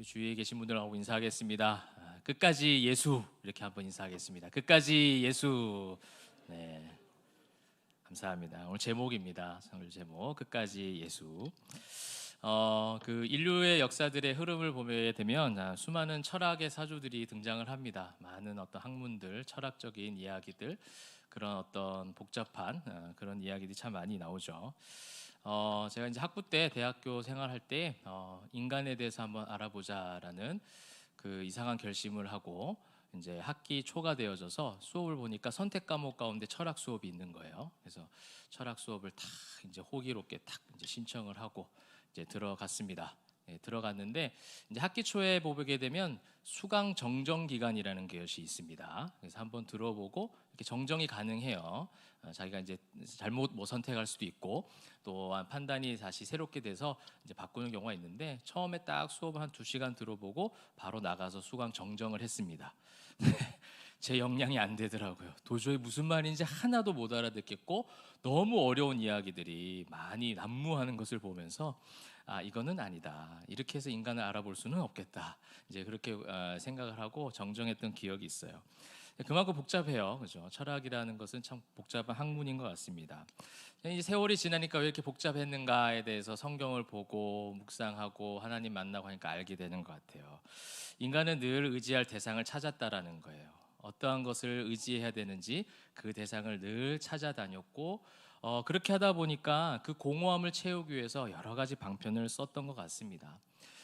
주위에 계신 분들하고 인사하겠습니다. 끝까지 예수 이렇게 한번 인사하겠습니다. 끝까지 예수. 네, 감사합니다. 오늘 제목입니다. 오늘 제목 끝까지 예수. 그 인류의 역사들의 흐름을 보게 되면 수많은 철학의 사주들이 등장을 합니다. 많은 어떤 학문들, 철학적인 이야기들, 그런 어떤 복잡한 그런 이야기들이 참 많이 나오죠. 제가 이제 학부 때 대학교 생활할 때 인간에 대해서 한번 알아보자라는 그 이상한 결심을 하고 이제 학기 초가 되어져서 수업을 보니까 선택 과목 가운데 철학 수업이 있는 거예요. 그래서 철학 수업을 딱 이제 호기롭게 딱 이제 신청을 하고 이제 들어갔습니다. 들어갔는데 이제 학기 초에 보게 되면 수강 정정 기간이라는 것이 있습니다. 그래서 한번 들어보고 이렇게 정정이 가능해요. 자기가 이제 잘못 선택할 수도 있고 또한 판단이 다시 새롭게 돼서 이제 바꾸는 경우가 있는데 처음에 딱 수업을 한 2시간 들어보고 바로 나가서 수강 정정을 했습니다. 제 역량이 안 되더라고요. 도저히 무슨 말인지 하나도 못 알아듣겠고 너무 어려운 이야기들이 많이 난무하는 것을 보면서 이거는 아니다. 이렇게 해서 인간을 알아볼 수는 없겠다. 이제 그렇게 생각을 하고 정정했던 기억이 있어요. 그만큼 복잡해요. 그죠? 철학이라는 것은 참 복잡한 학문인 것 같습니다. 이제 세월이 지나니까 왜 이렇게 복잡했는가에 대해서 성경을 보고 묵상하고 하나님 만나고 하니까 알게 되는 것 같아요. 인간은 늘 의지할 대상을 찾았다라는 거예요. 어떠한 것을 의지해야 되는지 그 대상을 늘 찾아다녔고 그렇게 하다 보니까 그 공허함을 채우기 위해서 여러 가지 방편을 썼던 것 같습니다.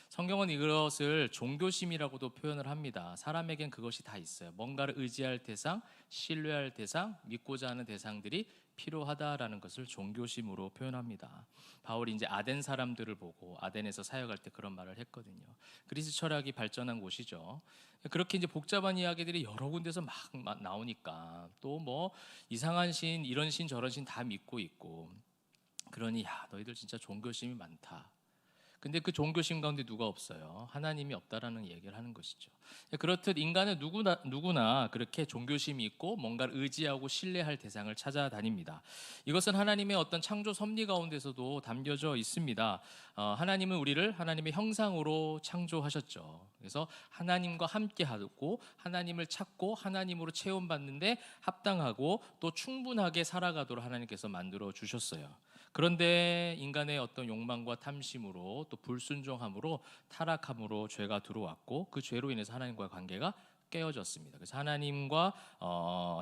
성경은 이것을 종교심이라고도 표현을 합니다. 사람에겐 그것이 다 있어요. 뭔가를 의지할 대상, 신뢰할 대상, 믿고자 하는 대상들이 필요하다라는 것을 종교심으로 표현합니다. 바울이 이제 아덴 사람들을 보고 아덴에서 사역할 때 그런 말을 했거든요. 그리스 철학이 발전한 곳이죠. 그렇게 이제 복잡한 이야기들이 여러 군데서 막 나오니까 또 뭐 이상한 신, 이런 신, 저런 신 다 믿고 있고 그러니 너희들 진짜 종교심이 많다. 근데 그 종교심 가운데 누가 없어요? 하나님이 없다라는 얘기를 하는 것이죠. 그렇듯 인간은 누구나 그렇게 종교심이 있고 뭔가를 의지하고 신뢰할 대상을 찾아다닙니다. 이것은 하나님의 어떤 창조 섭리 가운데서도 담겨져 있습니다. 하나님은 우리를 하나님의 형상으로 창조하셨죠. 그래서 하나님과 함께하고 하나님을 찾고 하나님으로 체험받는데 합당하고 또 충분하게 살아가도록 하나님께서 만들어 주셨어요. 그런데 인간의 어떤 욕망과 탐심으로 또 불순종함으로 타락함으로 죄가 들어왔고 그 죄로 인해서 하나님과의 관계가 깨어졌습니다. 그래서 하나님과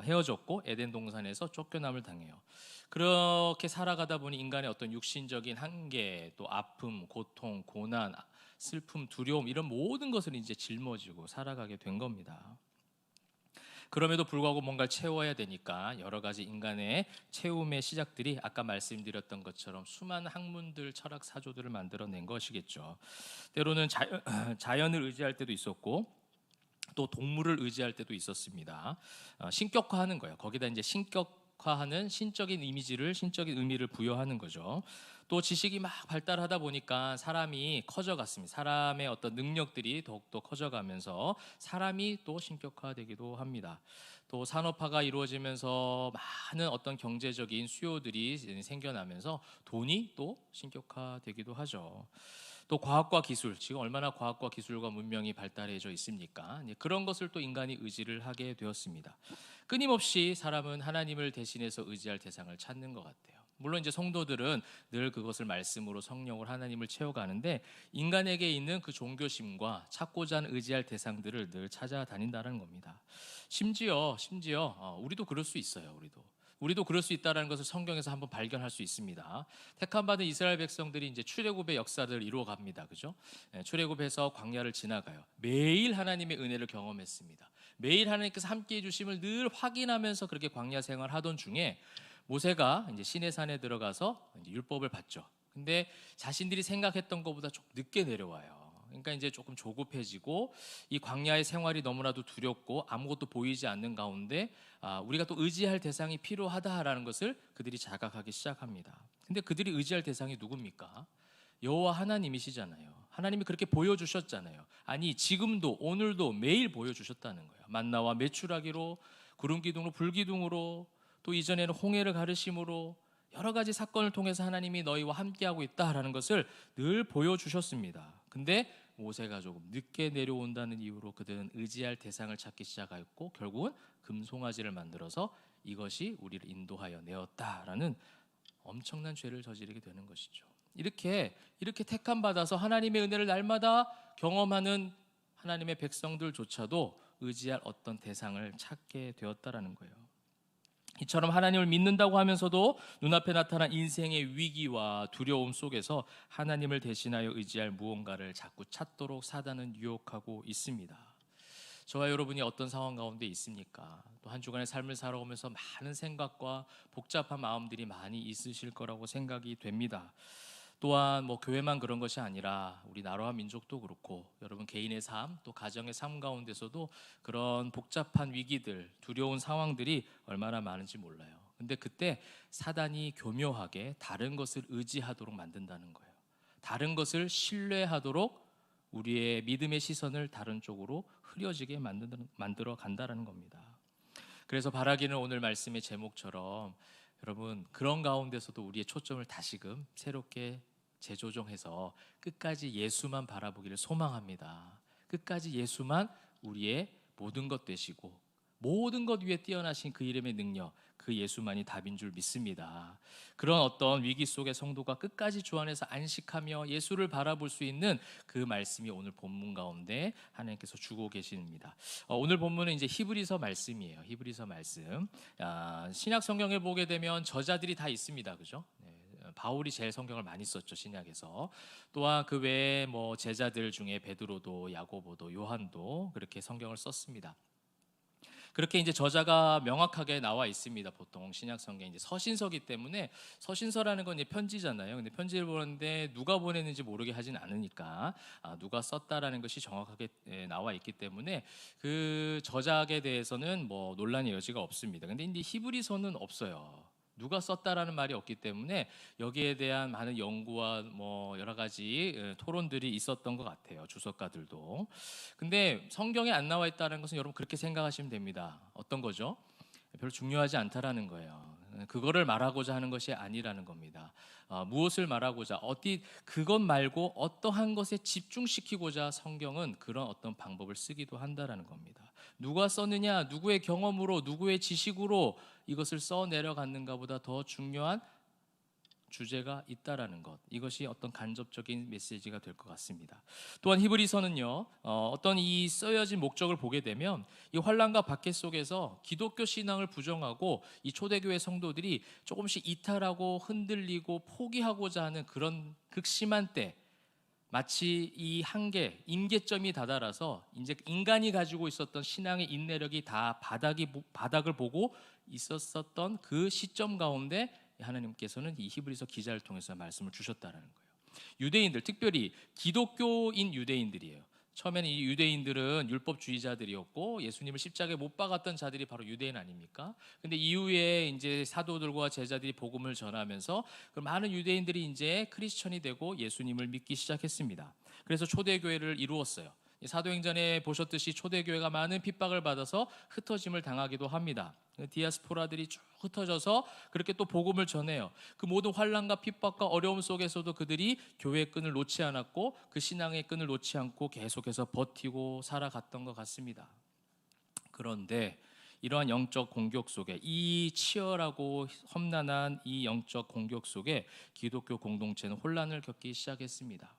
헤어졌고 에덴 동산에서 쫓겨남을 당해요. 그렇게 살아가다 보니 인간의 어떤 육신적인 한계, 또 아픔, 고통, 고난, 슬픔, 두려움 이런 모든 것을 이제 짊어지고 살아가게 된 겁니다. 그럼에도 불구하고 뭔가를 채워야 되니까 여러 가지 인간의 채움의 시작들이 아까 말씀드렸던 것처럼 수많은 학문들, 철학 사조들을 만들어낸 것이겠죠. 때로는 자연을 의지할 때도 있었고 또 동물을 의지할 때도 있었습니다. 신격화하는 거예요. 거기다 이제 신격화하는 신적인 이미지를, 신적인 의미를 부여하는 거죠. 또 지식이 막 발달하다 보니까 사람이 커져갔습니다. 사람의 어떤 능력들이 더욱더 커져가면서 사람이 또 신격화되기도 합니다. 또 산업화가 이루어지면서 많은 어떤 경제적인 수요들이 생겨나면서 돈이 또 신격화되기도 하죠. 또 과학과 기술, 지금 얼마나 과학과 기술과 문명이 발달해져 있습니까? 그런 것을 또 인간이 의지를 하게 되었습니다. 끊임없이 사람은 하나님을 대신해서 의지할 대상을 찾는 것 같아요. 물론 이제 성도들은 늘 그것을 말씀으로 성령을 하나님을 채워가는데 인간에게 있는 그 종교심과 찾고자 하는 의지할 대상들을 늘 찾아다닌다는 겁니다. 심지어 우리도 그럴 수 있어요. 우리도 그럴 수 있다는 것을 성경에서 한번 발견할 수 있습니다. 택함받은 이스라엘 백성들이 이제 출애굽의 역사를 이루어갑니다. 그죠? 출애굽해서 광야를 지나가요. 매일 하나님의 은혜를 경험했습니다. 매일 하나님께서 함께해 주심을 늘 확인하면서 그렇게 광야 생활하던 중에 모세가 이제 시내산에 들어가서 이제 율법을 받죠. 근데 자신들이 생각했던 것보다 좀 늦게 내려와요. 그러니까 이제 조금 조급해지고 이 광야의 생활이 너무나도 두렵고 아무것도 보이지 않는 가운데 우리가 또 의지할 대상이 필요하다라는 것을 그들이 자각하기 시작합니다. 근데 그들이 의지할 대상이 누굽니까? 여호와 하나님이시잖아요. 하나님이 그렇게 보여주셨잖아요. 아니 지금도 오늘도 매일 보여주셨다는 거예요. 만나와 메추라기로 구름기둥으로 불기둥으로 또 이전에는 홍해를 가르심으로 여러 가지 사건을 통해서 하나님이 너희와 함께하고 있다라는 것을 늘 보여주셨습니다. 근데 모세가 조금 늦게 내려온다는 이유로 그들은 의지할 대상을 찾기 시작하였고 결국은 금송아지를 만들어서 이것이 우리를 인도하여 내었다라는 엄청난 죄를 저지르게 되는 것이죠. 이렇게 택함 받아서 하나님의 은혜를 날마다 경험하는 하나님의 백성들조차도 의지할 어떤 대상을 찾게 되었다라는 거예요. 이처럼 하나님을 믿는다고 하면서도 눈앞에 나타난 인생의 위기와 두려움 속에서 하나님을 대신하여 의지할 무언가를 자꾸 찾도록 사단은 유혹하고 있습니다. 저와 여러분이 어떤 상황 가운데 있습니까? 또 한 주간의 삶을 살아오면서 많은 생각과 복잡한 마음들이 많이 있으실 거라고 생각이 됩니다. 또한 교회만 그런 것이 아니라 우리 나라와 민족도 그렇고 여러분 개인의 삶, 또 가정의 삶 가운데서도 그런 복잡한 위기들, 두려운 상황들이 얼마나 많은지 몰라요. 근데 그때 사단이 교묘하게 다른 것을 의지하도록 만든다는 거예요. 다른 것을 신뢰하도록 우리의 믿음의 시선을 다른 쪽으로 흐려지게 만들어 간다는 겁니다. 그래서 바라기는 오늘 말씀의 제목처럼 여러분 그런 가운데서도 우리의 초점을 다시금 새롭게 재조정해서 끝까지 예수만 바라보기를 소망합니다. 끝까지 예수만 우리의 모든 것 되시고 모든 것 위에 뛰어나신 그 이름의 능력, 그 예수만이 답인 줄 믿습니다. 그런 어떤 위기 속의 성도가 끝까지 주 안에서 안식하며 예수를 바라볼 수 있는 그 말씀이 오늘 본문 가운데 하나님께서 주고 계십니다. 오늘 본문은 이제 히브리서 말씀이에요. 히브리서 말씀. 신약 성경을 보게 되면 저자들이 다 있습니다. 그죠? 바울이 제일 성경을 많이 썼죠, 신약에서. 또한 그 외에 제자들 중에 베드로도 야고보도 요한도 그렇게 성경을 썼습니다. 그렇게 이제 저자가 명확하게 나와 있습니다. 보통 신약 성경 이제 서신서기 때문에 서신서라는 건 이제 편지잖아요. 근데 편지를 보는데 누가 보냈는지 모르게 하진 않으니까 누가 썼다라는 것이 정확하게 나와 있기 때문에 그 저작에 대해서는 논란의 여지가 없습니다. 근데 이제 히브리서는 없어요. 누가 썼다라는 말이 없기 때문에 여기에 대한 많은 연구와 여러 가지 토론들이 있었던 것 같아요. 주석가들도. 근데 성경에 안 나와 있다는 것은 여러분 그렇게 생각하시면 됩니다. 어떤 거죠? 별로 중요하지 않다라는 거예요. 그거를 말하고자 하는 것이 아니라는 겁니다. 무엇을 말하고자 그것 말고 어떠한 것에 집중시키고자 성경은 그런 어떤 방법을 쓰기도 한다라는 겁니다. 누가 썼느냐, 누구의 경험으로, 누구의 지식으로 이것을 써 내려갔는가 보다 더 중요한 주제가 있다라는 것, 이것이 어떤 간접적인 메시지가 될 것 같습니다. 또한 히브리서는요, 어떤 이 쓰여진 목적을 보게 되면 이 환난과 박해 속에서 기독교 신앙을 부정하고 이 초대교회 성도들이 조금씩 이탈하고 흔들리고 포기하고자 하는 그런 극심한 때, 마치 이 한계, 임계점이 다다라서 이제 인간이 가지고 있었던 신앙의 인내력이 다 바닥을 보고 있었던 그 시점 가운데 하나님께서는 이 히브리서 기자를 통해서 말씀을 주셨다는 거예요. 유대인들, 특별히 기독교인 유대인들이에요. 처음에는 이 유대인들은 율법주의자들이었고 예수님을 십자가에 못 박았던 자들이 바로 유대인 아닙니까? 근데 이후에 이제 사도들과 제자들이 복음을 전하면서 그 많은 유대인들이 이제 크리스천이 되고 예수님을 믿기 시작했습니다. 그래서 초대교회를 이루었어요. 사도행전에 보셨듯이 초대교회가 많은 핍박을 받아서 흩어짐을 당하기도 합니다. 디아스포라들이 쭉 흩어져서 그렇게 또 복음을 전해요. 그 모든 환난과 핍박과 어려움 속에서도 그들이 교회의 끈을 놓지 않았고 그 신앙의 끈을 놓지 않고 계속해서 버티고 살아갔던 것 같습니다. 그런데 이러한 영적 공격 속에, 이 치열하고 험난한 이 영적 공격 속에 기독교 공동체는 혼란을 겪기 시작했습니다.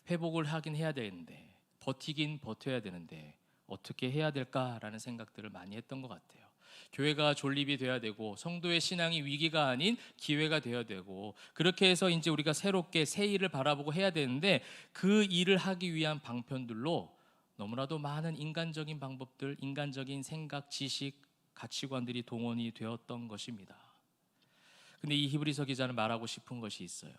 회복을 하긴 해야 되는데, 버티긴 버텨야 되는데 어떻게 해야 될까라는 생각들을 많이 했던 것 같아요. 교회가 존립이 돼야 되고 성도의 신앙이 위기가 아닌 기회가 되어야 되고, 그렇게 해서 이제 우리가 새롭게 새 일을 바라보고 해야 되는데 그 일을 하기 위한 방편들로 너무나도 많은 인간적인 방법들, 인간적인 생각, 지식, 가치관들이 동원이 되었던 것입니다. 근데 이 히브리서 기자는 말하고 싶은 것이 있어요.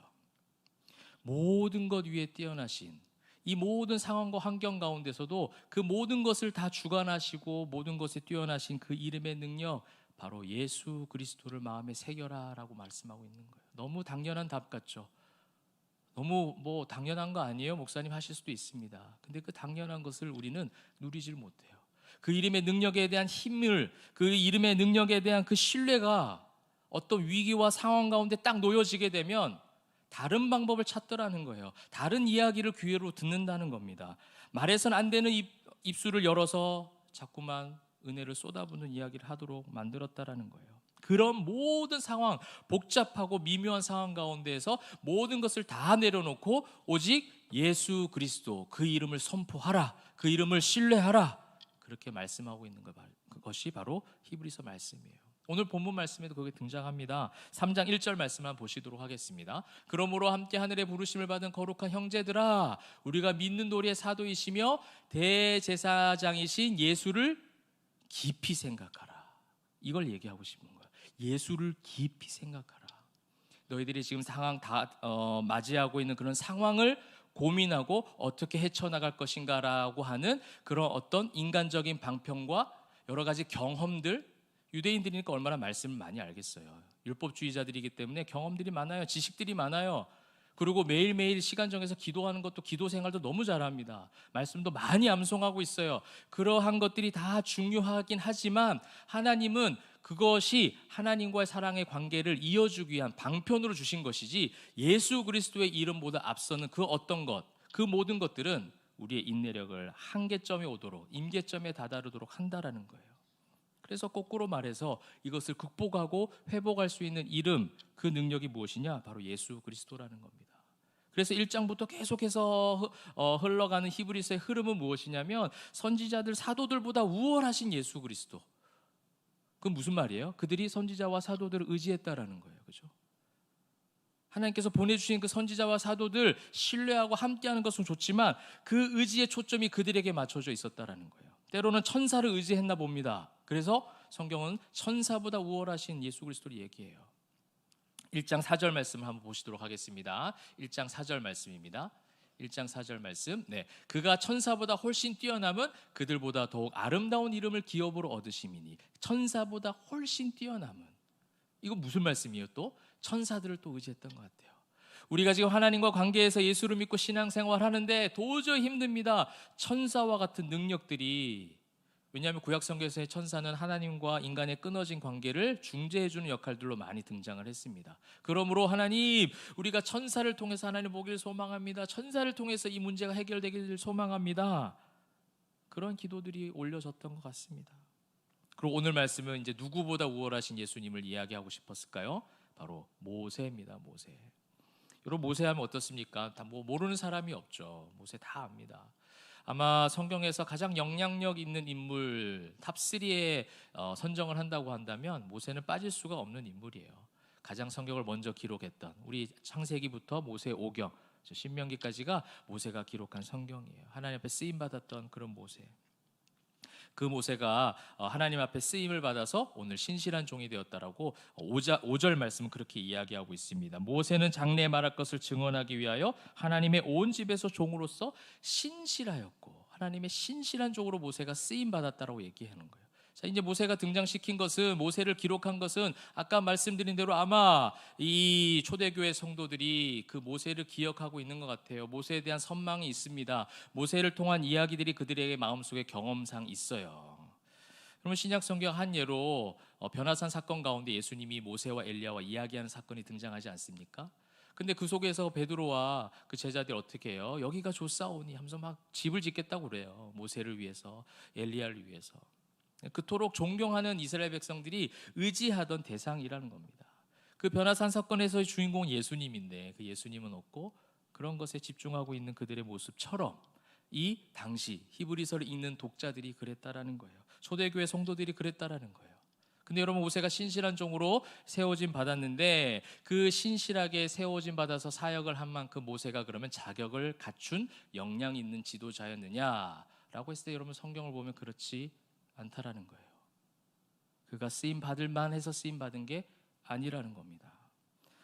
모든 것 위에 뛰어나신, 이 모든 상황과 환경 가운데서도 그 모든 것을 다 주관하시고 모든 것에 뛰어나신 그 이름의 능력, 바로 예수 그리스도를 마음에 새겨라 라고 말씀하고 있는 거예요. 너무 당연한 답 같죠? 너무 당연한 거 아니에요? 목사님 하실 수도 있습니다. 근데 그 당연한 것을 우리는 누리질 못해요. 그 이름의 능력에 대한 힘을, 그 이름의 능력에 대한 그 신뢰가 어떤 위기와 상황 가운데 딱 놓여지게 되면 다른 방법을 찾더라는 거예요. 다른 이야기를 귀로 듣는다는 겁니다. 말해서는 안 되는 입술을 열어서 자꾸만 은혜를 쏟아부는 이야기를 하도록 만들었다라는 거예요. 그런 모든 상황, 복잡하고 미묘한 상황 가운데에서 모든 것을 다 내려놓고 오직 예수 그리스도, 그 이름을 선포하라, 그 이름을 신뢰하라, 그렇게 말씀하고 있는 그것이 바로 히브리서 말씀이에요. 오늘 본문 말씀에도 그게 등장합니다. 3장 1절 말씀만 보시도록 하겠습니다. 그러므로 함께 하늘의 부르심을 받은 거룩한 형제들아, 우리가 믿는 도리의 사도이시며 대제사장이신 예수를 깊이 생각하라. 이걸 얘기하고 싶은 거예요. 예수를 깊이 생각하라. 너희들이 지금 상황 맞이하고 있는 그런 상황을 고민하고 어떻게 헤쳐나갈 것인가라고 하는 그런 어떤 인간적인 방편과 여러 가지 경험들, 유대인들이니까 얼마나 말씀을 많이 알겠어요. 율법주의자들이기 때문에 경험들이 많아요. 지식들이 많아요. 그리고 매일매일 시간 정해서 기도하는 것도, 기도 생활도 너무 잘합니다. 말씀도 많이 암송하고 있어요. 그러한 것들이 다 중요하긴 하지만 하나님은 그것이 하나님과의 사랑의 관계를 이어주기 위한 방편으로 주신 것이지, 예수 그리스도의 이름보다 앞서는 그 어떤 것, 그 모든 것들은 우리의 인내력을 한계점에 오도록, 임계점에 다다르도록 한다라는 거예요. 그래서 거꾸로 말해서 이것을 극복하고 회복할 수 있는 이름, 그 능력이 무엇이냐? 바로 예수 그리스도라는 겁니다. 그래서 1장부터 계속해서 흘러가는 히브리서의 흐름은 무엇이냐면, 선지자들, 사도들보다 우월하신 예수 그리스도. 그건 무슨 말이에요? 그들이 선지자와 사도들을 의지했다라는 거예요. 그렇죠? 하나님께서 보내주신 그 선지자와 사도들 신뢰하고 함께하는 것은 좋지만 그 의지의 초점이 그들에게 맞춰져 있었다라는 거예요. 때로는 천사를 의지했나 봅니다. 그래서 성경은 천사보다 우월하신 예수 그리스도를 얘기해요. 1장 4절 말씀을 한번 보시도록 하겠습니다. 1장 4절 말씀입니다. 1장 4절 말씀. 네, 그가 천사보다 훨씬 뛰어남은 그들보다 더욱 아름다운 이름을 기업으로 얻으심이니. 천사보다 훨씬 뛰어남은, 이거 무슨 말씀이에요? 또 천사들을 또 의지했던 것 같아요. 우리가 지금 하나님과 관계에서 예수를 믿고 신앙생활 하는데 도저히 힘듭니다. 천사와 같은 능력들이, 왜냐하면 구약성경에서의 천사는 하나님과 인간의 끊어진 관계를 중재해주는 역할들로 많이 등장을 했습니다. 그러므로 하나님, 우리가 천사를 통해서 하나님 보기를 소망합니다. 천사를 통해서 이 문제가 해결되기를 소망합니다. 그런 기도들이 올려졌던 것 같습니다. 그리고 오늘 말씀은 이제 누구보다 우월하신 예수님을 이야기하고 싶었을까요? 바로 모세입니다. 모세. 여러분, 모세하면 어떻습니까? 다 모르는 사람이 없죠. 모세 다 압니다. 아마 성경에서 가장 영향력 있는 인물 탑3에 선정을 한다고 한다면 모세는 빠질 수가 없는 인물이에요. 가장 성경을 먼저 기록했던, 우리 창세기부터 모세 오경, 신명기까지가 모세가 기록한 성경이에요. 하나님 앞에 쓰임받았던 그런 모세. 그 모세가 하나님 앞에 쓰임을 받아서 오늘 신실한 종이 되었다라고 5절 말씀은 그렇게 이야기하고 있습니다. 모세는 장래에 말할 것을 증언하기 위하여 하나님의 온 집에서 종으로서 신실하였고, 하나님의 신실한 종으로 모세가 쓰임 받았다라고 얘기하는 거예요. 자, 이제 모세가 등장시킨 것은, 모세를 기록한 것은 아까 말씀드린 대로 아마 이 초대교회 성도들이 그 모세를 기억하고 있는 것 같아요. 모세에 대한 선망이 있습니다. 모세를 통한 이야기들이 그들에게 마음속에 경험상 있어요. 그러면 신약 성경 한 예로 변화산 사건 가운데 예수님이 모세와 엘리야와 이야기하는 사건이 등장하지 않습니까? 근데 그 속에서 베드로와 그 제자들이 어떻게 해요? 여기가 좋사오니 하면서 막 집을 짓겠다고 그래요. 모세를 위해서, 엘리야를 위해서. 그토록 존경하는 이스라엘 백성들이 의지하던 대상이라는 겁니다. 그 변화산 사건에서의 주인공은 예수님인데 그 예수님은 없고, 그런 것에 집중하고 있는 그들의 모습처럼 이 당시 히브리서를 읽는 독자들이 그랬다라는 거예요. 초대교회 성도들이 그랬다라는 거예요. 근데 여러분, 모세가 신실한 종으로 세워진 받았는데 그 신실하게 세워진 받아서 사역을 한 만큼 모세가 그러면 자격을 갖춘 역량 있는 지도자였느냐라고 했을 때 여러분, 성경을 보면 그렇지 않다라는 거예요. 그가 쓰임 받을 만해서 쓰임 받은 게 아니라는 겁니다.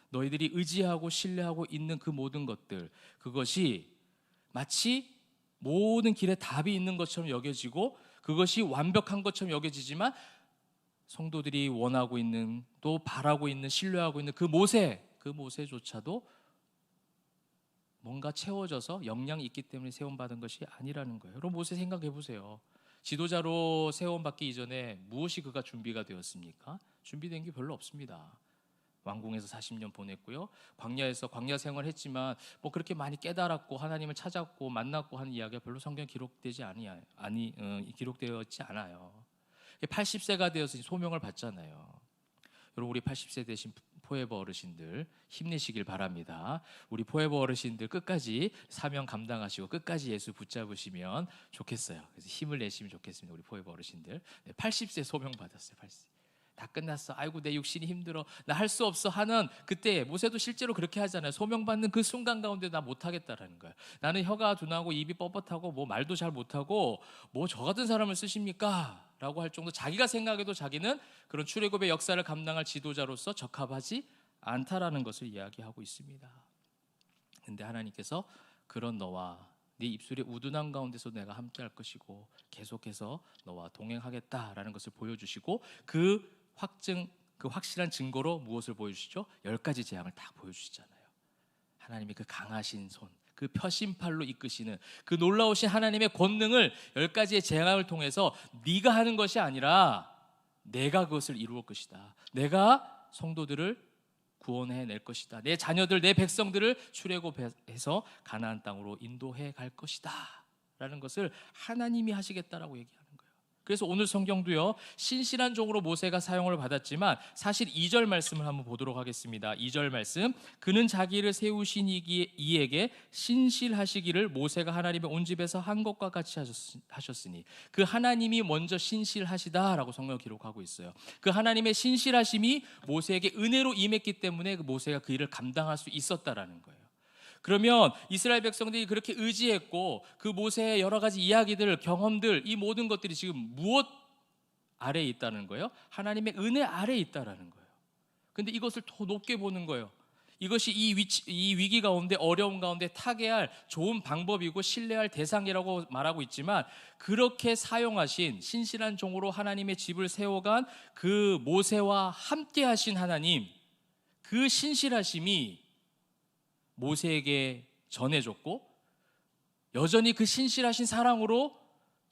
너희들이 의지하고 신뢰하고 있는 그 모든 것들, 그것이 마치 모든 길에 답이 있는 것처럼 여겨지고 그것이 완벽한 것처럼 여겨지지만, 성도들이 원하고 있는, 또 바라고 있는, 신뢰하고 있는 그 모세조차도 뭔가 채워져서 역량이 있기 때문에 세움받은 것이 아니라는 거예요. 여러분, 모세 생각해 보세요. 지도자로 세움받기 이전에 무엇이 그가 준비가 되었습니까? 준비된 게 별로 없습니다. 왕궁에서 40년 보냈고요. 광야에서 광야 생활했지만 뭐 그렇게 많이 깨달았고 하나님을 찾았고 만났고 하는 이야기가 별로 성경에 기록되었지 않아요. 80세가 되어서 소명을 받잖아요. 여러분, 우리 80세 되신 포에버 어르신들 힘내시길 바랍니다. 우리 포에버 어르신들 끝까지 사명 감당하시고 끝까지 예수 붙잡으시면 좋겠어요. 그래서 힘을 내시면 좋겠습니다. 우리 포에버 어르신들. 80세 소명 받았어요. 80세. 다 끝났어. 아이고 내 육신이 힘들어. 나 할 수 없어 하는 그때 모세도 실제로 그렇게 하잖아요. 소명받는 그 순간 가운데 나 못하겠다라는 거예요. 나는 혀가 둔하고 입이 뻣뻣하고 뭐 말도 잘 못하고 뭐 저 같은 사람을 쓰십니까? 라고 할 정도 자기가 생각해도 자기는 그런 출애굽의 역사를 감당할 지도자로서 적합하지 않다라는 것을 이야기하고 있습니다. 근데 하나님께서 그런 너와 네 입술의 우둔한 가운데서 내가 함께 할 것이고 계속해서 너와 동행하겠다라는 것을 보여주시고 그 확실한 증거로 무엇을 보여주시죠? 10가지 재앙을 다 보여주시잖아요. 하나님의 그 강하신 손, 그 펴신팔로 이끄시는 그 놀라우신 하나님의 권능을 10가지의 재앙을 통해서 네가 하는 것이 아니라 내가 그것을 이루을 것이다. 내가 성도들을 구원해낼 것이다. 내 자녀들, 내 백성들을 출애굽해서 가나안 땅으로 인도해 갈 것이다 라는 것을 하나님이 하시겠다라고 얘기하는 거예요. 그래서 오늘 성경도요, 신실한 종으로 모세가 사용을 받았지만 사실 2절 말씀을 한번 보도록 하겠습니다. 2절 말씀, 그는 자기를 세우신 이에게 신실하시기를 모세가 하나님의 온 집에서 한 것과 같이 하셨으니, 그 하나님이 먼저 신실하시다라고 성경 기록하고 있어요. 그 하나님의 신실하심이 모세에게 은혜로 임했기 때문에 모세가 그 일을 감당할 수 있었다라는 거예요. 그러면 이스라엘 백성들이 그렇게 의지했고 그 모세의 여러 가지 이야기들, 경험들, 이 모든 것들이 지금 무엇 아래에 있다는 거예요? 하나님의 은혜 아래에 있다는 거예요. 근데 이것을 더 높게 보는 거예요. 이것이 이 위기 가운데, 어려움 가운데 타개할 좋은 방법이고 신뢰할 대상이라고 말하고 있지만, 그렇게 사용하신 신실한 종으로 하나님의 집을 세워간 그 모세와 함께 하신 하나님, 그 신실하심이 모세에게 전해졌고 여전히 그 신실하신 사랑으로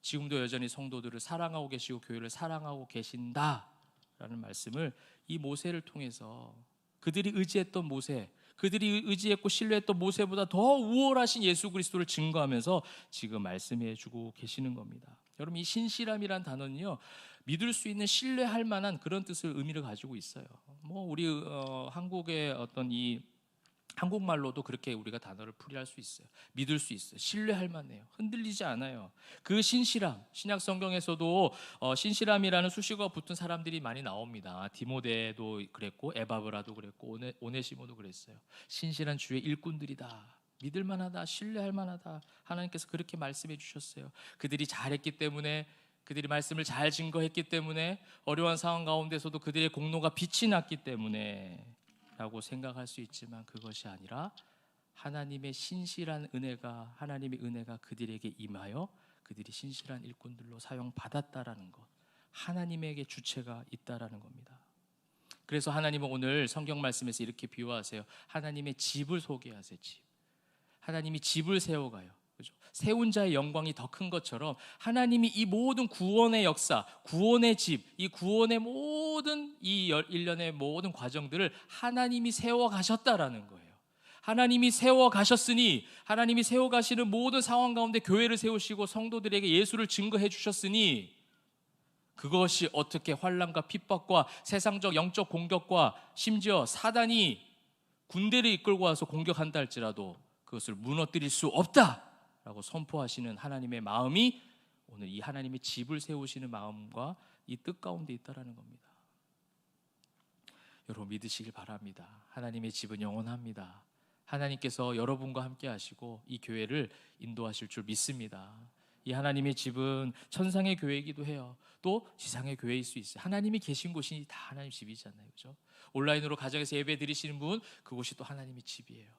지금도 여전히 성도들을 사랑하고 계시고 교회를 사랑하고 계신다라는 말씀을 이 모세를 통해서, 그들이 의지했던 모세, 그들이 의지했고 신뢰했던 모세보다 더 우월하신 예수 그리스도를 증거하면서 지금 말씀해 주고 계시는 겁니다. 여러분, 이 신실함이란 단어는요, 믿을 수 있는, 신뢰할 만한 그런 뜻을, 의미를 가지고 있어요. 뭐 우리 한국의 어떤 이 한국말로도 그렇게 우리가 단어를 풀이할 수 있어요. 믿을 수 있어요. 신뢰할 만해요. 흔들리지 않아요. 그 신실함, 신약 성경에서도 신실함이라는 수식어가 붙은 사람들이 많이 나옵니다. 디모데도 그랬고 에바브라도 그랬고 오네시모도 그랬어요. 신실한 주의 일꾼들이다. 믿을 만하다, 신뢰할 만하다. 하나님께서 그렇게 말씀해 주셨어요. 그들이 잘했기 때문에, 그들이 말씀을 잘 증거했기 때문에, 어려운 상황 가운데서도 그들의 공로가 빛이 났기 때문에 라고 생각할 수 있지만, 그것이 아니라 하나님의 신실한 은혜가, 하나님의 은혜가 그들에게 임하여 그들이 신실한 일꾼들로 사용받았다라는 것, 하나님에게 주체가 있다라는 겁니다. 그래서 하나님은 오늘 성경 말씀에서 이렇게 비유하세요. 하나님의 집을 소개하세요. 집. 하나님이 집을 세워가요. 그죠? 세운 자의 영광이 더 큰 것처럼 하나님이 이 모든 구원의 역사, 구원의 집, 이 구원의 모든 이 일련의 모든 과정들을 하나님이 세워 가셨다라는 거예요. 하나님이 세워 가셨으니, 하나님이 세워 가시는 모든 상황 가운데 교회를 세우시고 성도들에게 예수를 증거해 주셨으니, 그것이 어떻게 환난과 핍박과 세상적 영적 공격과 심지어 사단이 군대를 이끌고 와서 공격한다 할지라도 그것을 무너뜨릴 수 없다라고 선포하시는 하나님의 마음이 오늘 이 하나님의 집을 세우시는 마음과 이 뜻 가운데 있다라는 겁니다. 여러분, 믿으시길 바랍니다. 하나님의 집은 영원합니다. 하나님께서 여러분과 함께 하시고 이 교회를 인도하실 줄 믿습니다. 이 하나님의 집은 천상의 교회이기도 해요. 또 지상의 교회일 수 있어요. 하나님이 계신 곳이 다 하나님 집이잖아요. 그렇죠? 온라인으로 가정에서 예배 드리시는 분, 그곳이 또 하나님의 집이에요.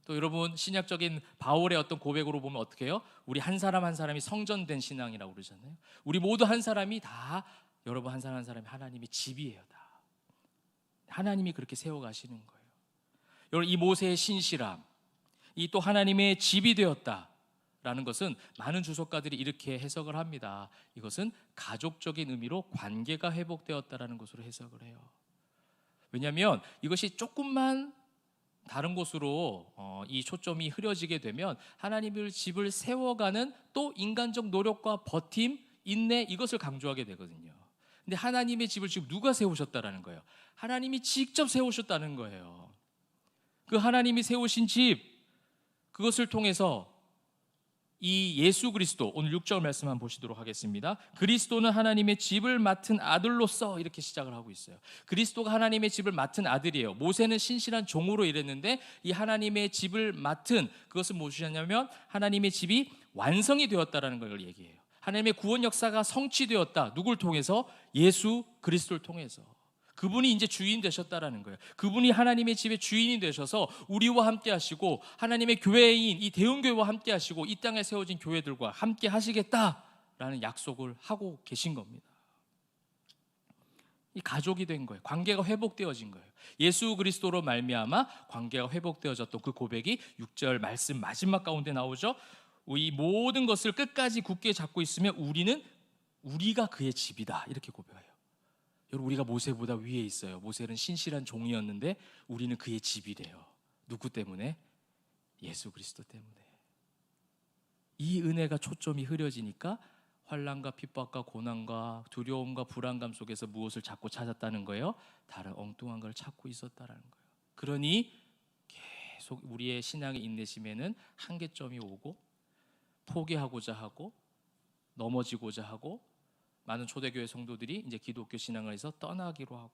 또 여러분, 신약적인 바울의 어떤 고백으로 보면 어떻게 해요? 우리 한 사람 한 사람이 성전된 신앙이라고 그러잖아요. 우리 모두 한 사람이 다, 여러분 한 사람 한 사람이 하나님의 집이에요. 다 하나님이 그렇게 세워가시는 거예요. 여러분, 이 모세의 신실함, 이 또 하나님의 집이 되었다라는 것은 많은 주석가들이 이렇게 해석을 합니다. 이것은 가족적인 의미로 관계가 회복되었다라는 것으로 해석을 해요. 왜냐하면 이것이 조금만 다른 곳으로 이 초점이 흐려지게 되면 하나님의 집을 세워가는 또 인간적 노력과 버팀, 인내, 이것을 강조하게 되거든요. 근데 하나님의 집을 지금 누가 세우셨다라는 거예요? 하나님이 직접 세우셨다는 거예요. 그 하나님이 세우신 집, 그것을 통해서 이 예수 그리스도, 오늘 6절 말씀 한번 보시도록 하겠습니다. 그리스도는 하나님의 집을 맡은 아들로서, 이렇게 시작을 하고 있어요. 그리스도가 하나님의 집을 맡은 아들이에요. 모세는 신실한 종으로 일했는데 이 하나님의 집을 맡은, 그것은 무엇이냐면 하나님의 집이 완성이 되었다라는 걸 얘기해요. 하나님의 구원 역사가 성취되었다. 누굴 통해서? 예수 그리스도를 통해서. 그분이 이제 주인 되셨다라는 거예요. 그분이 하나님의 집의 주인이 되셔서 우리와 함께 하시고 하나님의 교회인 이 대형교회와 함께 하시고 이 땅에 세워진 교회들과 함께 하시겠다라는 약속을 하고 계신 겁니다. 이 가족이 된 거예요. 관계가 회복되어진 거예요. 예수 그리스도로 말미암아 관계가 회복되어졌던 그 고백이 6절 말씀 마지막 가운데 나오죠. 이 모든 것을 끝까지 굳게 잡고 있으면 우리가 그의 집이다, 이렇게 고백해요. 여러분, 우리가 모세보다 위에 있어요. 모세는 신실한 종이었는데 우리는 그의 집이래요. 누구 때문에? 예수 그리스도 때문에. 이 은혜가 초점이 흐려지니까 환난과 핍박과 고난과 두려움과 불안감 속에서 무엇을 자꾸 찾았다는 거예요? 다른 엉뚱한 걸 찾고 있었다는 거예요. 그러니 계속 우리의 신앙의 인내심에는 한계점이 오고 포기하고자 하고 넘어지고자 하고 많은 초대교회 성도들이 이제 기독교 신앙을 해서 떠나기로 하고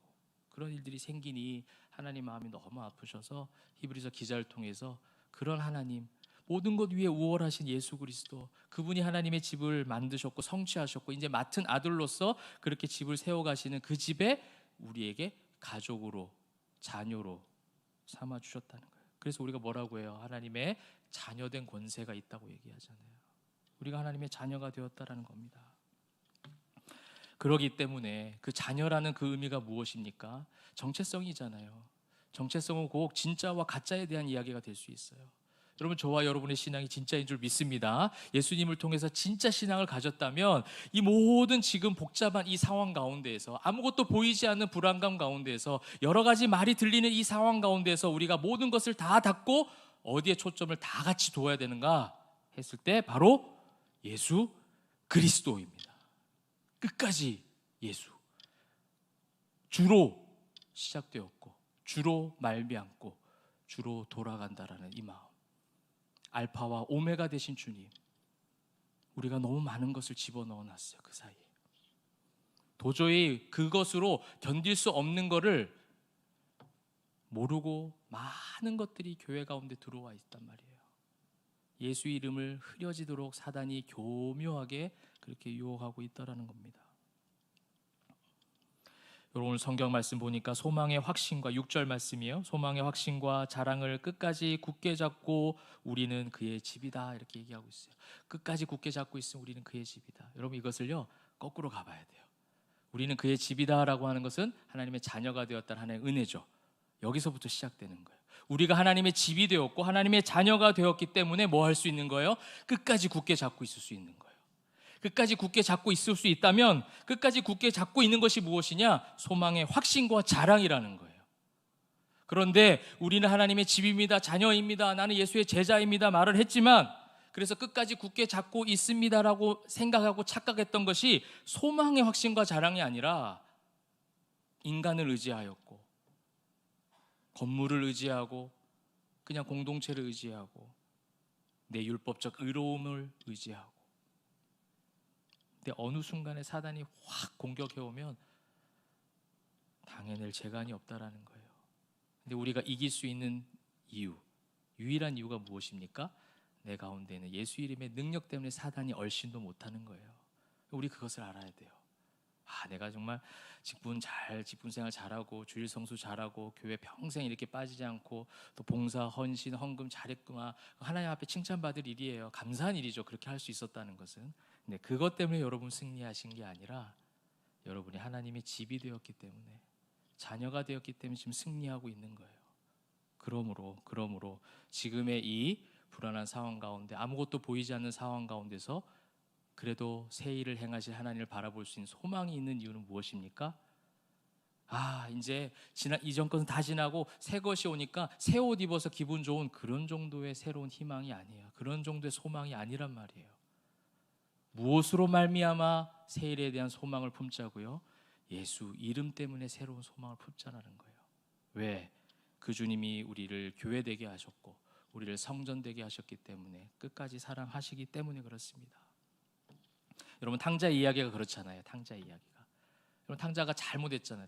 그런 일들이 생기니 하나님 마음이 너무 아프셔서 히브리서 기자를 통해서 그런 하나님, 모든 것 위에 우월하신 예수 그리스도, 그분이 하나님의 집을 만드셨고 성취하셨고 이제 맡은 아들로서 그렇게 집을 세워가시는 그 집에 우리에게 가족으로, 자녀로 삼아주셨다는 거예요. 그래서 우리가 뭐라고 해요? 하나님의 자녀된 권세가 있다고 얘기하잖아요. 우리가 하나님의 자녀가 되었다라는 겁니다. 그러기 때문에 그 자녀라는 그 의미가 무엇입니까? 정체성이잖아요. 정체성은 꼭 진짜와 가짜에 대한 이야기가 될 수 있어요. 여러분, 저와 여러분의 신앙이 진짜인 줄 믿습니다. 예수님을 통해서 진짜 신앙을 가졌다면 이 모든 지금 복잡한 이 상황 가운데에서, 아무것도 보이지 않는 불안감 가운데에서, 여러 가지 말이 들리는 이 상황 가운데에서 우리가 모든 것을 다 닫고 어디에 초점을 다 같이 둬야 되는가 했을 때 바로 예수 그리스도입니다. 끝까지 예수, 주로 시작되었고 주로 말미암고 주로 돌아간다라는 이 마음, 알파와 오메가 되신 주님, 우리가 너무 많은 것을 집어넣어놨어요. 그 사이에 도저히 그것으로 견딜 수 없는 거를 모르고 많은 것들이 교회 가운데 들어와 있단 말이에요. 예수 이름을 흐려지도록 사단이 교묘하게 그렇게 유혹하고 있다라는 겁니다. 여러분, 오늘 성경 말씀 보니까 소망의 확신과 6절 말씀이에요. 소망의 확신과 자랑을 끝까지 굳게 잡고 우리는 그의 집이다, 이렇게 얘기하고 있어요. 끝까지 굳게 잡고 있으면 우리는 그의 집이다. 여러분, 이것을요 거꾸로 가봐야 돼요. 우리는 그의 집이다라고 하는 것은 하나님의 자녀가 되었다는 하나의 은혜죠. 여기서부터 시작되는 거예요. 우리가 하나님의 집이 되었고 하나님의 자녀가 되었기 때문에 뭐 할 수 있는 거예요? 끝까지 굳게 잡고 있을 수 있는 거예요. 끝까지 굳게 잡고 있을 수 있다면 끝까지 굳게 잡고 있는 것이 무엇이냐? 소망의 확신과 자랑이라는 거예요. 그런데 우리는 하나님의 집입니다, 자녀입니다, 나는 예수의 제자입니다 말을 했지만, 그래서 끝까지 굳게 잡고 있습니다라고 생각하고 착각했던 것이 소망의 확신과 자랑이 아니라 인간을 의지하였고 건물을 의지하고 그냥 공동체를 의지하고 내 율법적 의로움을 의지하고, 근데 어느 순간에 사단이 확 공격해오면 당해낼 재간이 없다라는 거예요. 근데 우리가 이길 수 있는 이유, 유일한 이유가 무엇입니까? 내 가운데는 예수 이름의 능력 때문에 사단이 얼씬도 못하는 거예요. 우리 그것을 알아야 돼요. 내가 정말 직분생활 잘하고 주일 성수 잘하고 교회 평생 이렇게 빠지지 않고 또 봉사, 헌신, 헌금 잘했구나, 하나님 앞에 칭찬받을 일이에요. 감사한 일이죠. 그렇게 할 수 있었다는 것은. 근데 그것 때문에 여러분 승리하신 게 아니라 여러분이 하나님의 집이 되었기 때문에, 자녀가 되었기 때문에 지금 승리하고 있는 거예요. 그러므로 지금의 이 불안한 상황 가운데, 아무것도 보이지 않는 상황 가운데서 그래도 새 일을 행하실 하나님을 바라볼 수 있는 소망이 있는 이유는 무엇입니까? 이제 이전 것은 다 지나고 새 것이 오니까 새 옷 입어서 기분 좋은 그런 정도의 새로운 희망이 아니에요. 그런 정도의 소망이 아니란 말이에요. 무엇으로 말미암아 새 일에 대한 소망을 품자고요? 예수 이름 때문에 새로운 소망을 품자라는 거예요. 왜? 그 주님이 우리를 교회되게 하셨고 우리를 성전되게 하셨기 때문에, 끝까지 사랑하시기 때문에 그렇습니다. 여러분, 탕자 이야기가 그렇잖아요. 탕자 이야기가. 여러분, 탕자가 잘못했잖아요.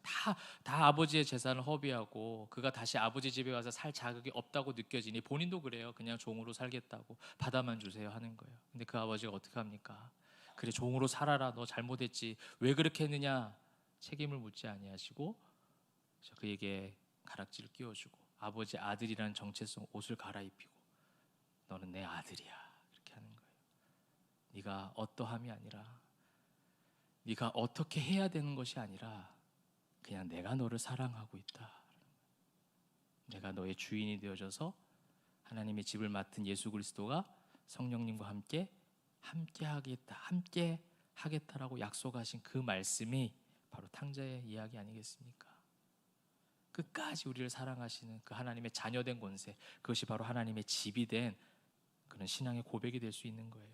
다 아버지의 재산을 허비하고 그가 다시 아버지 집에 가서 살 자격이 없다고 느껴지니 본인도 그래요. 그냥 종으로 살겠다고, 받아만 주세요 하는 거예요. 근데 그 아버지가 어떻게 합니까? 그래, 종으로 살아라, 너 잘못했지, 왜 그렇게 했느냐, 책임을 묻지 아니하시고 그에게 가락지를 끼워주고 아버지 아들이라는 정체성 옷을 갈아입히고 너는 내 아들이야 이렇게 하는 거예요. 네가 어떠함이 아니라, 네가 어떻게 해야 되는 것이 아니라 그냥 내가 너를 사랑하고 있다. 내가 너의 주인이 되어줘서 하나님의 집을 맡은 예수 그리스도가 성령님과 함께 하겠다라고 약속하신 그 말씀이 바로 탕자의 이야기 아니겠습니까? 끝까지 우리를 사랑하시는 그 하나님의 자녀된 권세, 그것이 바로 하나님의 집이 된 그런 신앙의 고백이 될 수 있는 거예요.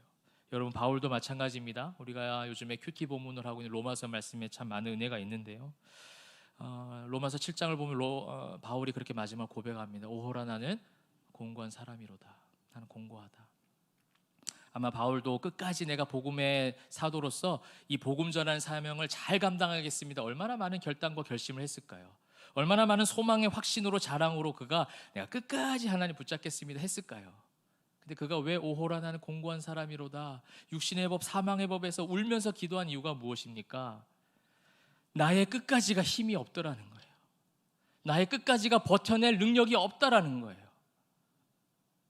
여러분, 바울도 마찬가지입니다. 우리가 요즘에 큐티 본문을 하고 있는 로마서 말씀에 참 많은 은혜가 있는데요. 로마서 7장을 보면 바울이 그렇게 마지막 고백합니다. 오호라, 나는 공고한 사람이로다. 나는 공고하다. 아마 바울도 끝까지 내가 복음의 사도로서 이 복음 전하는 사명을 잘 감당하겠습니다, 얼마나 많은 결단과 결심을 했을까요? 얼마나 많은 소망의 확신으로, 자랑으로 그가 내가 끝까지 하나님 붙잡겠습니다 했을까요? 근데 그가 왜 오호라, 나는 공고한 사람이로다, 육신의 법, 사망의 법에서 울면서 기도한 이유가 무엇입니까? 나의 끝까지가 힘이 없더라는 거예요. 나의 끝까지가 버텨낼 능력이 없다라는 거예요.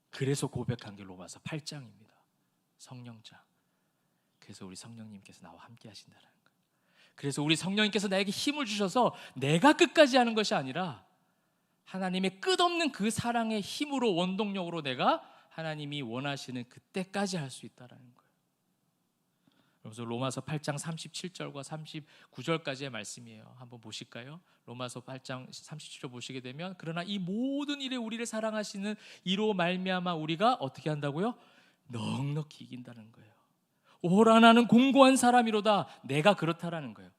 그래서 고백한 게 로마서 8장입니다. 성령장. 그래서 우리 성령님께서 나와 함께 하신다는 거예요. 그래서 우리 성령님께서 나에게 힘을 주셔서 내가 끝까지 하는 것이 아니라 하나님의 끝없는 그 사랑의 힘으로, 원동력으로 내가 하나님이 원하시는 그때까지 할 수 있다는 거예요. 그래서 로마서 8장 37절과 39절까지의 말씀이에요. 한번 보실까요? 로마서 8장 37절 보시게 되면, 그러나 이 모든 일에 우리를 사랑하시는 이로 말미암아 우리가 어떻게 한다고요? 넉넉히 이긴다는 거예요. 오호라, 나는 공고한 사람이로다. 내가 그렇다라는 거예요.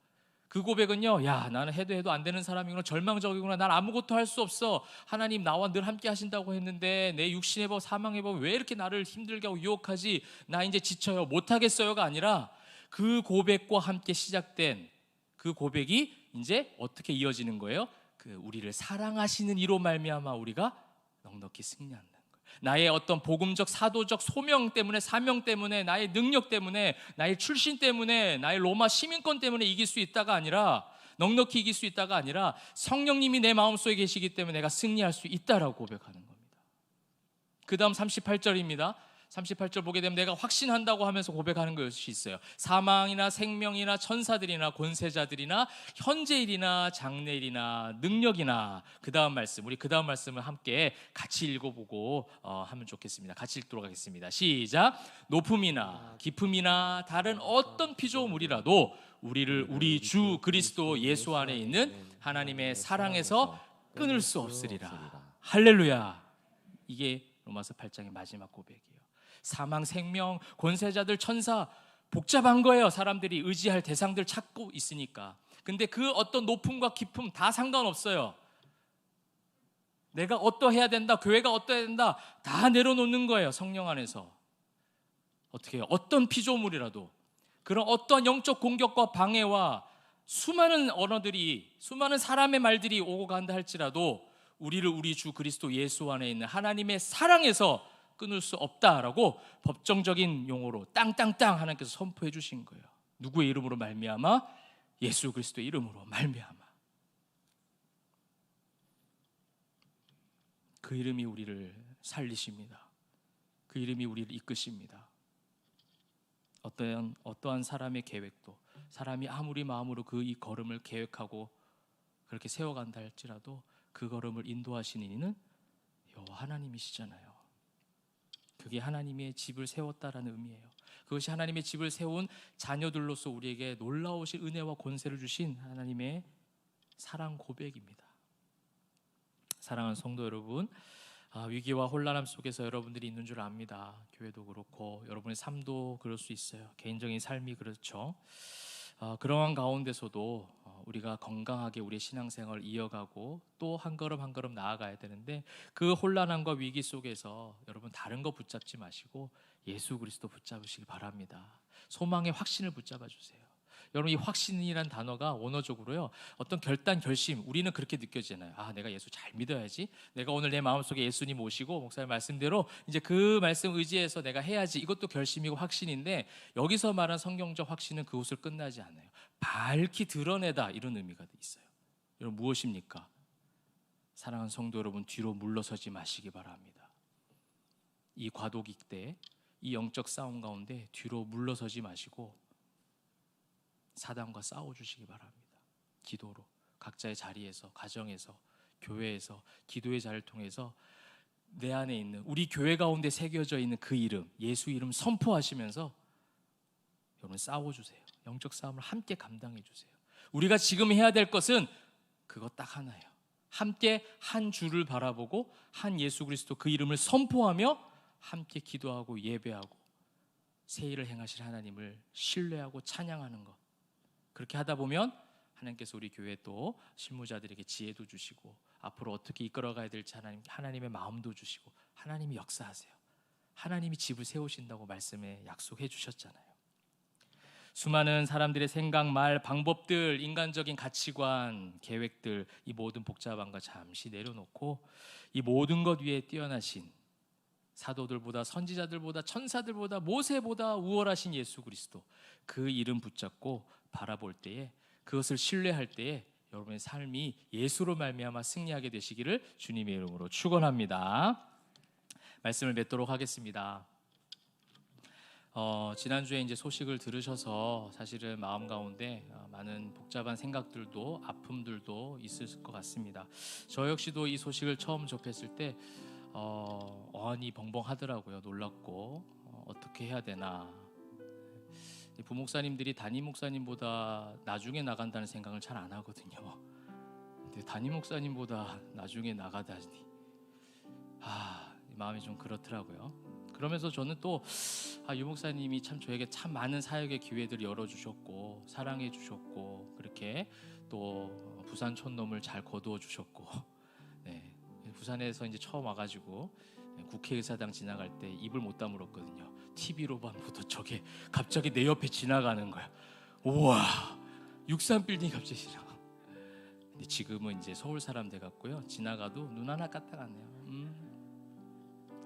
그 고백은요, 야, 나는 해도 안 되는 사람이구나, 절망적이구나, 난 아무것도 할 수 없어, 하나님 나와 늘 함께 하신다고 했는데 내 육신의 법, 사망의 법 왜 이렇게 나를 힘들게 하고 유혹하지, 나 이제 지쳐요, 못하겠어요가 아니라, 그 고백과 함께 시작된 그 고백이 이제 어떻게 이어지는 거예요? 우리를 사랑하시는 이로 말미암아 우리가 넉넉히 승리한다. 나의 어떤 복음적, 사도적 소명 때문에, 사명 때문에, 나의 능력 때문에, 나의 출신 때문에, 나의 로마 시민권 때문에 이길 수 있다가 아니라, 넉넉히 이길 수 있다가 아니라 성령님이 내 마음속에 계시기 때문에 내가 승리할 수 있다라고 고백하는 겁니다. 그 다음 38절입니다. 38절 보게 되면 내가 확신한다고 하면서 고백하는 것이 있어요. 사망이나 생명이나 천사들이나 권세자들이나 현재일이나 장래일이나 능력이나, 그 다음 말씀, 우리 그 다음 말씀을 함께 같이 읽어보고 하면 좋겠습니다. 같이 읽도록 하겠습니다. 시작. 높음이나 깊음이나 다른 어떤 피조물이라도 우리를 우리 주 그리스도 예수 안에 있는 하나님의 사랑에서 끊을 수 없으리라. 할렐루야. 이게 로마서 8장의 마지막 고백이에요. 사망, 생명, 권세자들, 천사, 복잡한 거예요. 사람들이 의지할 대상들 찾고 있으니까. 근데 그 어떤 높음과 깊음 다 상관없어요. 내가 어떠해야 된다, 교회가 어떠해야 된다, 다 내려놓는 거예요. 성령 안에서. 어떻게 해요? 어떤 피조물이라도, 그런 어떠한 영적 공격과 방해와 수많은 언어들이, 수많은 사람의 말들이 오고 간다 할지라도 우리를 우리 주 그리스도 예수 안에 있는 하나님의 사랑에서 끊을 수 없다라고 법정적인 용어로 땅땅땅 하나님께서 선포해 주신 거예요. 누구의 이름으로 말미암아? 예수 그리스도의 이름으로 말미암아. 그 이름이 우리를 살리십니다. 그 이름이 우리를 이끄십니다. 어떠한 사람의 계획도, 사람이 아무리 마음으로 그 이 걸음을 계획하고 그렇게 세워간다 할지라도 그 걸음을 인도하시는 이는 여호와 하나님이시잖아요. 그게 하나님의 집을 세웠다라는 의미예요. 그것이 하나님의 집을 세운 자녀들로서 우리에게 놀라우신 은혜와 권세를 주신 하나님의 사랑 고백입니다. 사랑하는 성도 여러분, 위기와 혼란함 속에서 여러분들이 있는 줄 압니다. 교회도 그렇고 여러분의 삶도 그럴 수 있어요. 개인적인 삶이 그렇죠. 그러한 가운데서도 우리가 건강하게 우리의 신앙생활을 이어가고 또 한 걸음 한 걸음 나아가야 되는데, 그 혼란함과 위기 속에서 여러분 다른 거 붙잡지 마시고 예수 그리스도 붙잡으시기 바랍니다. 소망의 확신을 붙잡아 주세요. 여러분, 이 확신이란 단어가 원어적으로요, 어떤 결단, 결심, 우리는 그렇게 느껴지잖아요. 내가 예수 잘 믿어야지. 내가 오늘 내 마음속에 예수님 모시고 목사님 말씀대로 이제 그 말씀 의지해서 내가 해야지. 이것도 결심이고 확신인데, 여기서 말한 성경적 확신은 그곳을 끝나지 않아요. 밝히 드러내다, 이런 의미가 있어요. 여러분, 무엇입니까? 사랑하는 성도 여러분, 뒤로 물러서지 마시기 바랍니다. 이 과도기 때, 이 영적 싸움 가운데 뒤로 물러서지 마시고 사단과 싸워주시기 바랍니다. 기도로, 각자의 자리에서, 가정에서, 교회에서 기도의 자리를 통해서 내 안에 있는, 우리 교회 가운데 새겨져 있는 그 이름, 예수 이름 선포하시면서 여러분 싸워주세요. 영적 싸움을 함께 감당해 주세요. 우리가 지금 해야 될 것은 그거 딱 하나예요. 함께 한 주를 바라보고 한 예수 그리스도 그 이름을 선포하며 함께 기도하고 예배하고 새 일을 행하실 하나님을 신뢰하고 찬양하는 것. 그렇게 하다 보면 하나님께서 우리 교회 또 실무자들에게 지혜도 주시고 앞으로 어떻게 이끌어가야 될지 하나님의 마음도 주시고, 하나님이 역사하세요. 하나님이 집을 세우신다고 말씀에 약속해 주셨잖아요. 수많은 사람들의 생각, 말, 방법들, 인간적인 가치관, 계획들, 이 모든 복잡한 것 잠시 내려놓고 이 모든 것 위에 뛰어나신, 사도들보다, 선지자들보다, 천사들보다, 모세보다 우월하신 예수 그리스도, 그 이름 붙잡고 바라볼 때에, 그것을 신뢰할 때에 여러분의 삶이 예수로 말미암아 승리하게 되시기를 주님의 이름으로 축원합니다. 말씀을 맺도록 하겠습니다. 지난주에 이제 소식을 들으셔서 사실은 마음 가운데 많은 복잡한 생각들도 아픔들도 있을 것 같습니다. 저 역시도 이 소식을 처음 접했을 때 어안이 벙벙하더라고요. 놀랍고 어떻게 해야 되나. 부목사님들이 담임 목사님보다 나중에 나간다는 생각을 잘 안 하거든요. 근데 담임 목사님보다 나중에 나가다니 마음이 좀 그렇더라고요. 그러면서 저는 또 유 목사님이 참 저에게 참 많은 사역의 기회들을 열어주셨고 사랑해 주셨고, 그렇게 또 부산 촌놈을 잘 거두어 주셨고, 네, 부산에서 이제 처음 와가지고 국회의사당 지나갈 때 입을 못 다물었거든요. TV로만 보도 저게 갑자기 내 옆에 지나가는 거야. 우와, 63빌딩이 갑자기 지나가. 근데 지금은 이제 서울 사람 돼갖고요, 지나가도 눈 하나 까딱 안 해요.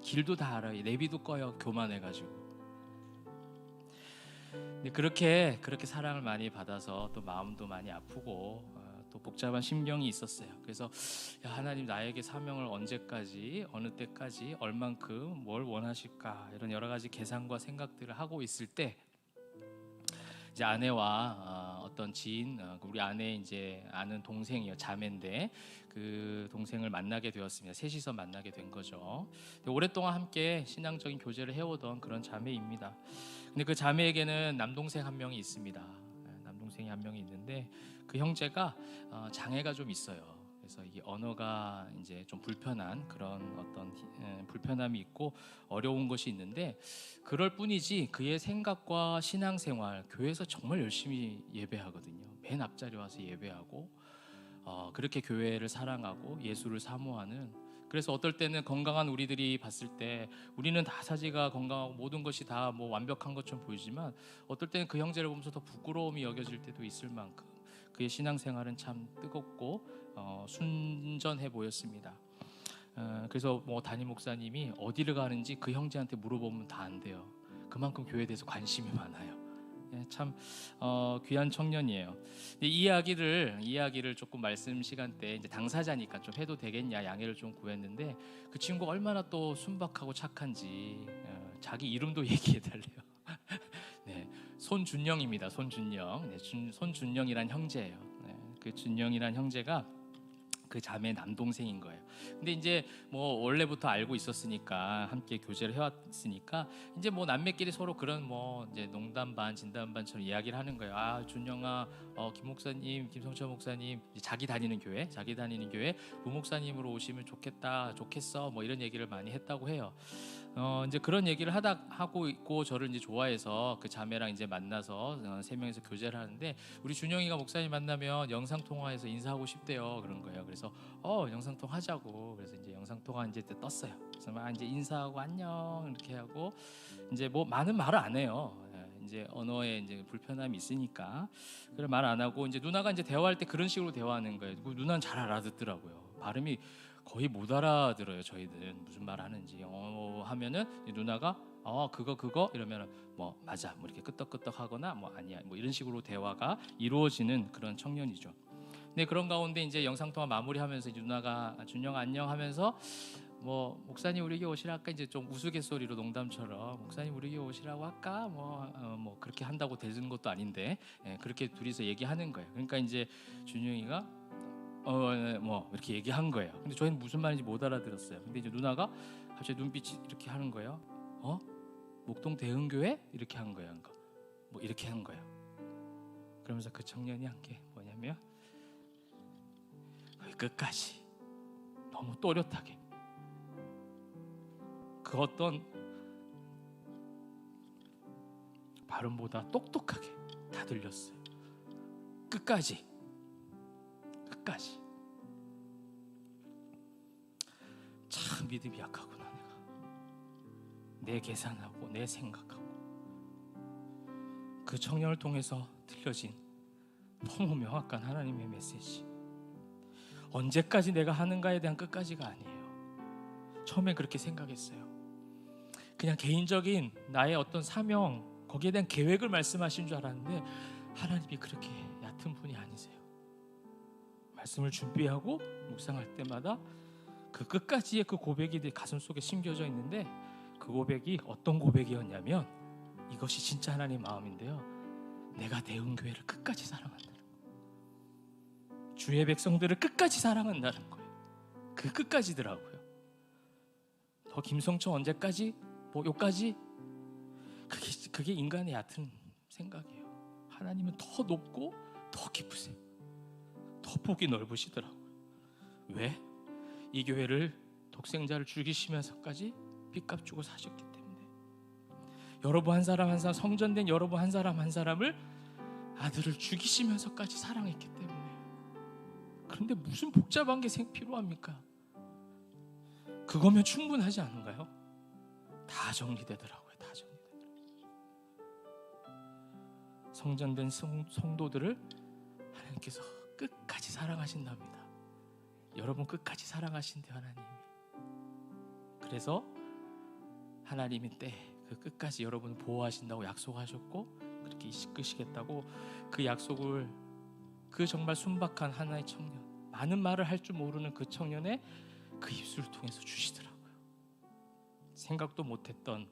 길도 다 알아요. 내비도 꺼요. 교만해가지고. 근데 그렇게 사랑을 많이 받아서 또 마음도 많이 아프고 또 복잡한 심경이 있었어요. 그래서 하나님, 나에게 사명을 언제까지, 어느 때까지, 얼만큼 뭘 원하실까, 이런 여러 가지 계산과 생각들을 하고 있을 때 이제 아내와 어떤 지인, 우리 아내 이제 아는 동생이요, 자매인데 그 동생을 만나게 되었습니다. 셋이서 만나게 된 거죠. 오랫동안 함께 신앙적인 교제를 해오던 그런 자매입니다. 근데 그 자매에게는 남동생 한 명이 있습니다. 남동생이 한 명이 있는데 그 형제가 장애가 좀 있어요. 그래서 이게 언어가 이제 좀 불편한 그런 어떤 불편함이 있고 어려운 것이 있는데, 그럴 뿐이지 그의 생각과 신앙생활, 교회에서 정말 열심히 예배하거든요. 맨 앞자리 와서 예배하고 그렇게 교회를 사랑하고 예수를 사모하는, 그래서 어떨 때는 건강한 우리들이 봤을 때 우리는 다 사지가 건강하고 모든 것이 다 뭐 완벽한 것처럼 보이지만, 어떨 때는 그 형제를 보면서 더 부끄러움이 여겨질 때도 있을 만큼 그의 신앙생활은 참 뜨겁고 순전해 보였습니다. 그래서 뭐 담임 목사님이 어디를 가는지 그 형제한테 물어보면 다 안 돼요. 그만큼 교회에 대해서 관심이 많아요. 참 귀한 청년이에요. 이 이야기를 조금 말씀 시간 때 이제 당사자니까 좀 해도 되겠냐 양해를 좀 구했는데, 그 친구가 얼마나 또 순박하고 착한지 자기 이름도 얘기해 달래요. 네, 손준영입니다. 손준영. 네, 손준영이란 형제예요. 네, 그 준영이란 형제가 그 자매 남동생인 거예요. 근데 이제 뭐 원래부터 알고 있었으니까 함께 교제를 해왔으니까 이제 뭐 남매끼리 서로 그런 뭐 이제 농담 반 진담 반처럼 이야기를 하는 거예요. 아 준영아, 김 목사님, 김성철 목사님, 자기 다니는 교회 부목사님으로 오시면 좋겠어 뭐 이런 얘기를 많이 했다고 해요. 이제 그런 얘기를 하고 있고 저를 이제 좋아해서 그 자매랑 이제 만나서 세 명이서 교제를 하는데 우리 준영이가 목사님 만나면 영상 통화해서 인사하고 싶대요. 그런 거예요. 그래서 영상 통화 하자고. 그래서 이제 영상 통화 이제 떴어요. 그래서 막 이제 인사하고 안녕 이렇게 하고 이제 뭐 많은 말을 안 해요. 이제 언어에 이제 불편함이 있으니까 그런 말 안 하고 이제 누나가 이제 대화할 때 그런 식으로 대화하는 거예요. 누나는 잘 알아듣더라고요. 발음이 거의 못 알아들어요. 저희들은 무슨 말 하는지 하면은 누나가 그거 이러면 뭐 맞아 뭐 이렇게 끄떡끄떡 하거나 뭐 아니야 뭐 이런 식으로 대화가 이루어지는 그런 청년이죠. 근데 그런 가운데 이제 영상 통화 마무리하면서 누나가 준영 안녕 하면서 뭐 목사님 우리 교회 오시라 할까, 이제 좀 우스갯소리로 농담처럼 목사님 우리 교회 오시라고 할까 뭐 그렇게 한다고 되는 것도 아닌데 그렇게 둘이서 얘기하는 거예요. 그러니까 이제 준영이가 뭐 이렇게 얘기한 거예요. 근데 저희는 무슨 말인지 못 알아들었어요. 근데 이제 누나가 갑자기 눈빛이 이렇게 하는 거예요. 목동 대흥교회 이렇게 한 거예요. 그러니까 뭐 이렇게 한 거예요. 그러면서 그 청년이 한 게 뭐냐면 끝까지 너무 또렷하게 그 어떤 발음보다 똑똑하게 다 들렸어요. 끝까지 참 믿음이 약하구나. 내가 내 계산하고 내 생각하고 그 청년을 통해서 들려진 너무 명확한 하나님의 메시지. 언제까지 내가 하는가에 대한 끝까지가 아니에요. 처음에 그렇게 생각했어요. 그냥 개인적인 나의 어떤 사명, 거기에 대한 계획을 말씀하신 줄 알았는데 하나님이 그렇게 얕은 분이 아니세요. 말씀을 준비하고 묵상할 때마다 그 끝까지의 그 고백이 내 가슴 속에 심겨져 있는데 그 고백이 어떤 고백이었냐면 이것이 진짜 하나님의 마음인데요. 내가 대흥교회를 끝까지 사랑한다는 거예요. 주의 백성들을 끝까지 사랑한다는 거예요. 그 끝까지더라고요. 더 김성철 언제까지? 뭐 요까지? 그게 인간의 얕은 생각이에요. 하나님은 더 높고 더 깊으세요. 더 폭이 넓으시더라고요. 왜? 이 교회를 독생자를 죽이시면서까지 빚값 주고 사셨기 때문에 여러분 한 사람 한 사람, 성전된 여러분 한 사람 한 사람을 아들을 죽이시면서까지 사랑했기 때문에. 그런데 무슨 복잡한 게 필요합니까? 그거면 충분하지 않은가요? 다 정리되더라고요. 다 정리되더라고요. 성전된 성도들을 하나님께서 끝까지 사랑하신답니다. 여러분 끝까지 사랑하신대요, 하나님이. 그래서 하나님이 그 끝까지 여러분을 보호하신다고 약속하셨고 그렇게 이끄시겠다고 그 약속을 그 정말 순박한 하나의 청년, 많은 말을 할 줄 모르는 그 청년의 그 입술을 통해서 주시더라고요. 생각도 못했던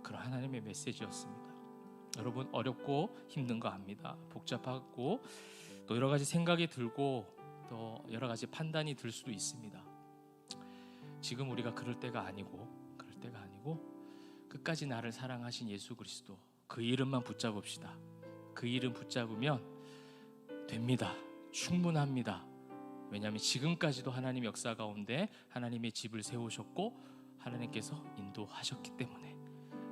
그런 하나님의 메시지였습니다. 여러분 어렵고 힘든 거 압니다. 복잡하고 또 여러 가지 생각이 들고 또 여러 가지 판단이 들 수도 있습니다. 지금 우리가 그럴 때가 아니고 끝까지 나를 사랑하신 예수 그리스도, 그 이름만 붙잡읍시다. 그 이름 붙잡으면 됩니다. 충분합니다. 왜냐하면 지금까지도 하나님 역사 가운데 하나님의 집을 세우셨고 하나님께서 인도하셨기 때문에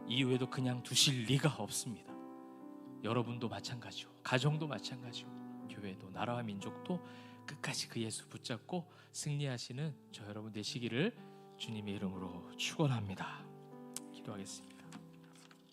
이후에도 그냥 두실 리가 없습니다. 여러분도 마찬가지고 가정도 마찬가지고 교회도 나라와 민족도 끝까지 그 예수 붙잡고 승리하시는 저 여러분 되시기를 주님의 이름으로 축원합니다. 기도하겠습니다.